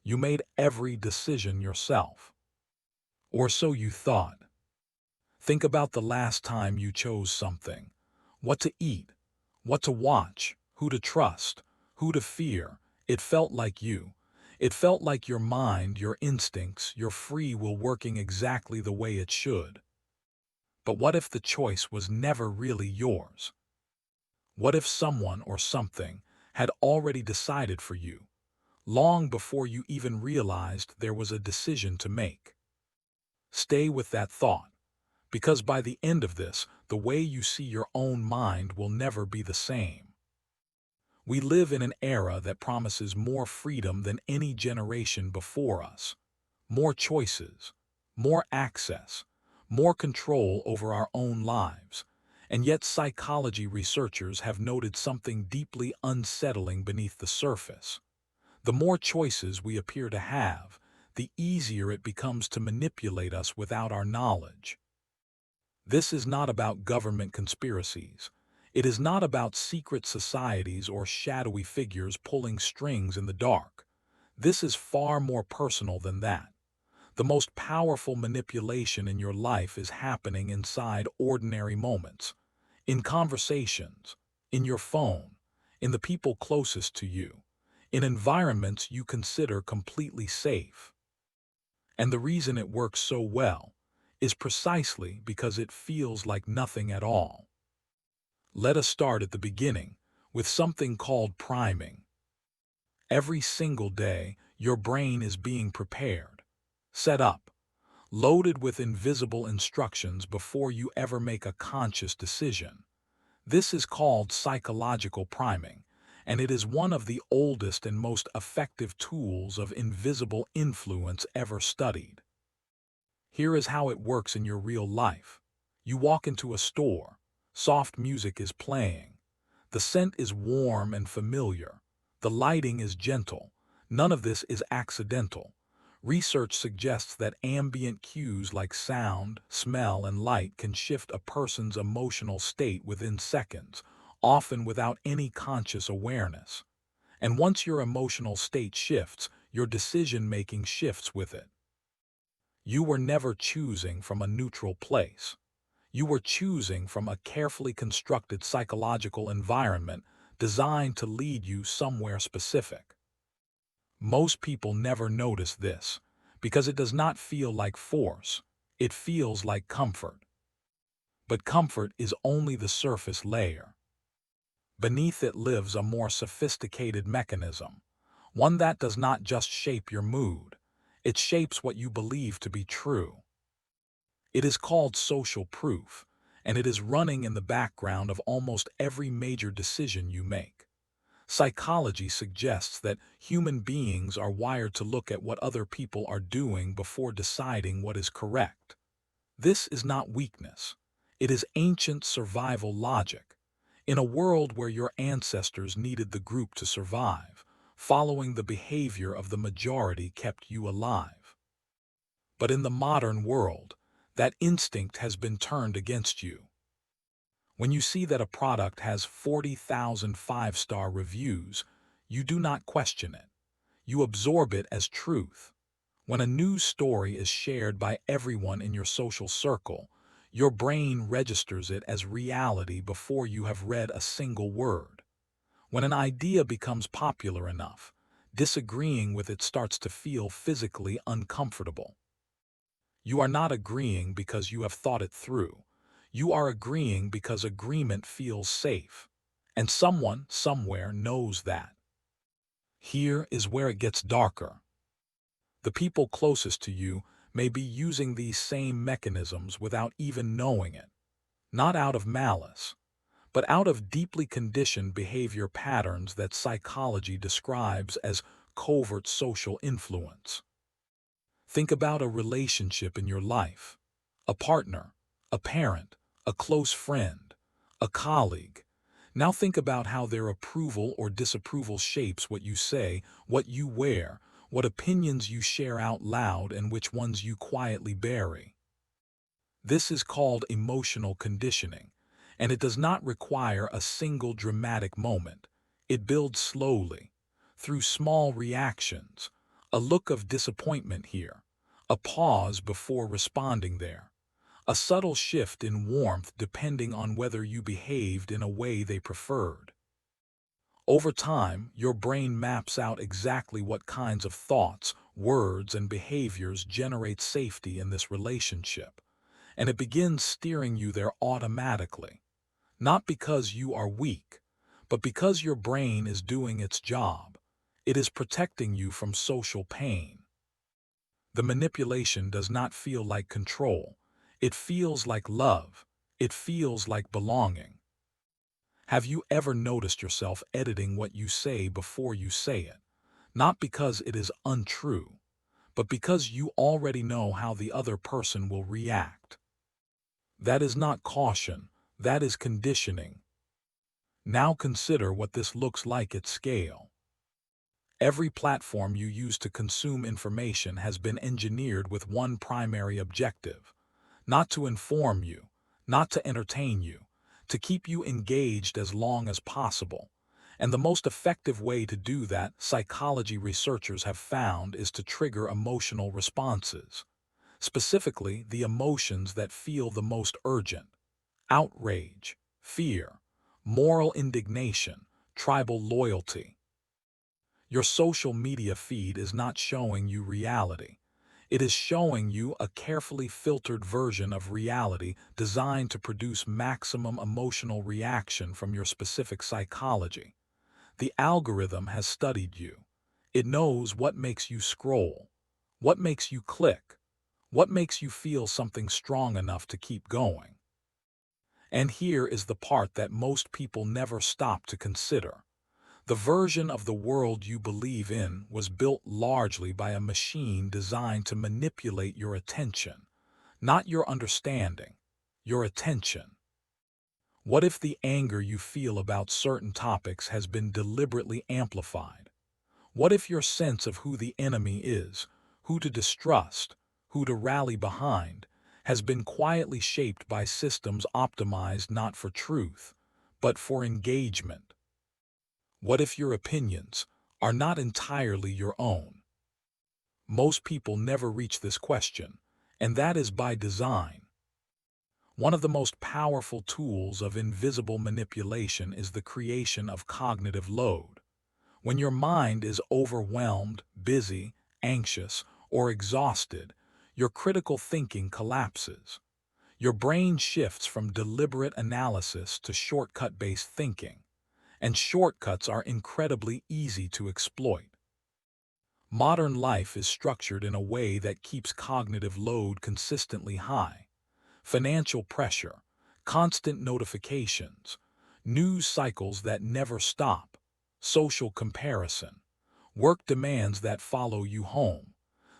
You made every decision yourself. Or so you thought. Think about the last time you chose something. What to eat, what to watch, who to trust, who to fear. It felt like you. It felt like your mind, your instincts, your free will working exactly the way it should. But what if the choice was never really yours? What if someone or something had already decided for you, long before you even realized there was a decision to make? Stay with that thought, because by the end of this, the way you see your own mind will never be the same. We live in an era that promises more freedom than any generation before us, more choices, more access, more control over our own lives. And yet psychology researchers have noted something deeply unsettling beneath the surface. The more choices we appear to have, the easier it becomes to manipulate us without our knowledge. This is not about government conspiracies. It is not about secret societies or shadowy figures pulling strings in the dark. This is far more personal than that. The most powerful manipulation in your life is happening inside ordinary moments, in conversations, in your phone, in the people closest to you, in environments you consider completely safe. And the reason it works so well is precisely because it feels like nothing at all. Let us start at the beginning with something called priming. Every single day, your brain is being prepared, set up, loaded with invisible instructions before you ever make a conscious decision. This is called psychological priming, and it is one of the oldest and most effective tools of invisible influence ever studied. Here is how it works in your real life. You walk into a store. Soft music is playing. The scent is warm and familiar. The lighting is gentle. None of this is accidental. Research suggests that ambient cues like sound, smell, and light can shift a person's emotional state within seconds, often without any conscious awareness. And once your emotional state shifts, your decision-making shifts with it. You were never choosing from a neutral place. You were choosing from a carefully constructed psychological environment designed to lead you somewhere specific. Most people never notice this because it does not feel like force. It feels like comfort. But comfort is only the surface layer. Beneath it lives a more sophisticated mechanism, one that does not just shape your mood. It shapes what you believe to be true. It is called social proof, and it is running in the background of almost every major decision you make. Psychology suggests that human beings are wired to look at what other people are doing before deciding what is correct. This is not weakness. It is ancient survival logic. In a world where your ancestors needed the group to survive, following the behavior of the majority kept you alive. But in the modern world, that instinct has been turned against you. When you see that a product has 40,000 five-star reviews, you do not question it. You absorb it as truth. When a news story is shared by everyone in your social circle, your brain registers it as reality before you have read a single word. When an idea becomes popular enough, disagreeing with it starts to feel physically uncomfortable. You are not agreeing because you have thought it through. You are agreeing because agreement feels safe. And someone, somewhere, knows that. Here is where it gets darker. The people closest to you may be using these same mechanisms without even knowing it. Not out of malice, but out of deeply conditioned behavior patterns that psychology describes as covert social influence. Think about a relationship in your life, a partner, a parent, a close friend, a colleague. Now think about how their approval or disapproval shapes what you say, what you wear, what opinions you share out loud, and which ones you quietly bury. This is called emotional conditioning, and it does not require a single dramatic moment. It builds slowly, through small reactions, A look of disappointment here, a pause before responding there, a subtle shift in warmth depending on whether you behaved in a way they preferred. Over time, your brain maps out exactly what kinds of thoughts, words, and behaviors generate safety in this relationship, and it begins steering you there automatically, not because you are weak, but because your brain is doing its job. It is protecting you from social pain. The manipulation does not feel like control. It feels like love. It feels like belonging. Have you ever noticed yourself editing what you say before you say it? Not because it is untrue, but because you already know how the other person will react. That is not caution, that is conditioning. Now consider what this looks like at scale. Every platform you use to consume information has been engineered with one primary objective: not to inform you, not to entertain you, to keep you engaged as long as possible. And the most effective way to do that, psychology researchers have found, is to trigger emotional responses. Specifically, the emotions that feel the most urgent: outrage, fear, moral indignation, tribal loyalty. Your social media feed is not showing you reality. It is showing you a carefully filtered version of reality designed to produce maximum emotional reaction from your specific psychology. The algorithm has studied you. It knows what makes you scroll, what makes you click, what makes you feel something strong enough to keep going. And here is the part that most people never stop to consider. The version of the world you believe in was built largely by a machine designed to manipulate your attention, not your understanding, your attention. What if the anger you feel about certain topics has been deliberately amplified? What if your sense of who the enemy is, who to distrust, who to rally behind, has been quietly shaped by systems optimized not for truth, but for engagement? What if your opinions are not entirely your own? Most people never reach this question, and that is by design. One of the most powerful tools of invisible manipulation is the creation of cognitive load. When your mind is overwhelmed, busy, anxious, or exhausted, your critical thinking collapses. Your brain shifts from deliberate analysis to shortcut-based thinking, and shortcuts are incredibly easy to exploit. Modern life is structured in a way that keeps cognitive load consistently high. Financial pressure, constant notifications, news cycles that never stop, social comparison, work demands that follow you home.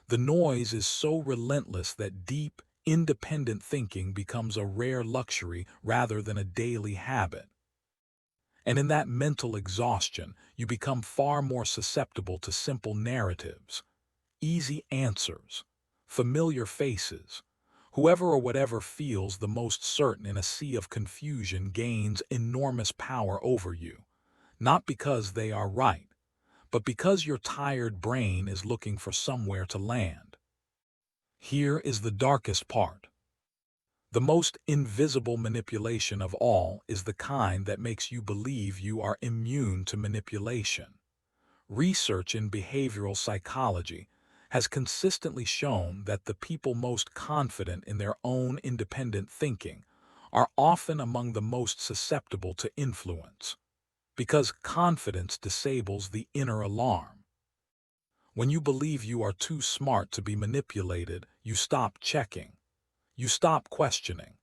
The noise is so relentless that deep, independent thinking becomes a rare luxury rather than a daily habit. And in that mental exhaustion, you become far more susceptible to simple narratives, easy answers, familiar faces. Whoever or whatever feels the most certain in a sea of confusion gains enormous power over you, not because they are right, but because your tired brain is looking for somewhere to land. Here is the darkest part. The most invisible manipulation of all is the kind that makes you believe you are immune to manipulation. Research in behavioral psychology has consistently shown that the people most confident in their own independent thinking are often among the most susceptible to influence, because confidence disables the inner alarm. When you believe you are too smart to be manipulated, you stop checking, you stop questioning.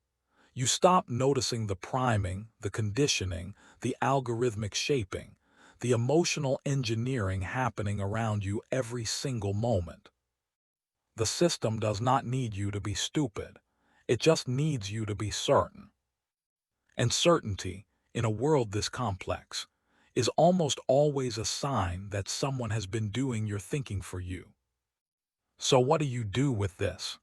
You stop noticing the priming, the conditioning, the algorithmic shaping, the emotional engineering happening around you every single moment. The system does not need you to be stupid. It just needs you to be certain. And certainty, in a world this complex, is almost always a sign that someone has been doing your thinking for you. So what do you do with this?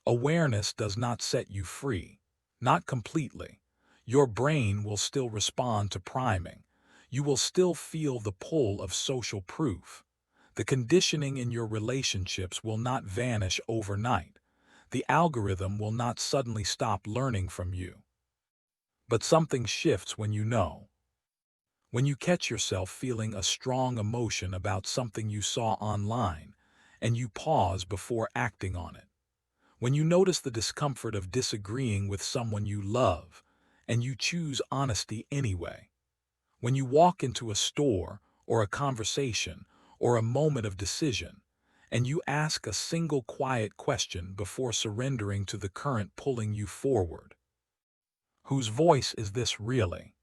Awareness does not set you free. Not completely. Your brain will still respond to priming. You will still feel the pull of social proof. The conditioning in your relationships will not vanish overnight. The algorithm will not suddenly stop learning from you. But something shifts when you know. When you catch yourself feeling a strong emotion about something you saw online, and you pause before acting on it. When you notice the discomfort of disagreeing with someone you love, and you choose honesty anyway. When you walk into a store, or a conversation, or a moment of decision, and you ask a single quiet question before surrendering to the current pulling you forward. Whose voice is this really?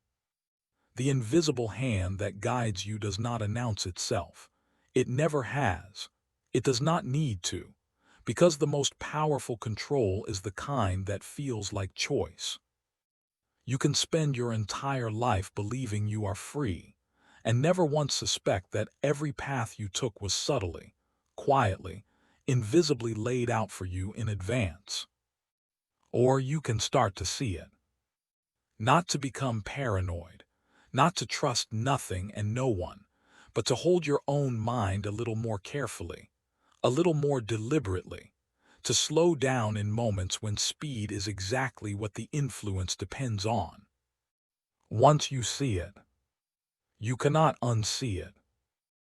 The invisible hand that guides you does not announce itself. It never has. It does not need to, because the most powerful control is the kind that feels like choice. You can spend your entire life believing you are free, and never once suspect that every path you took was subtly, quietly, invisibly laid out for you in advance. Or you can start to see it. Not to become paranoid, not to trust nothing and no one, but to hold your own mind a little more carefully, a little more deliberately, to slow down in moments when speed is exactly what the influence depends on. Once you see it, you cannot unsee it.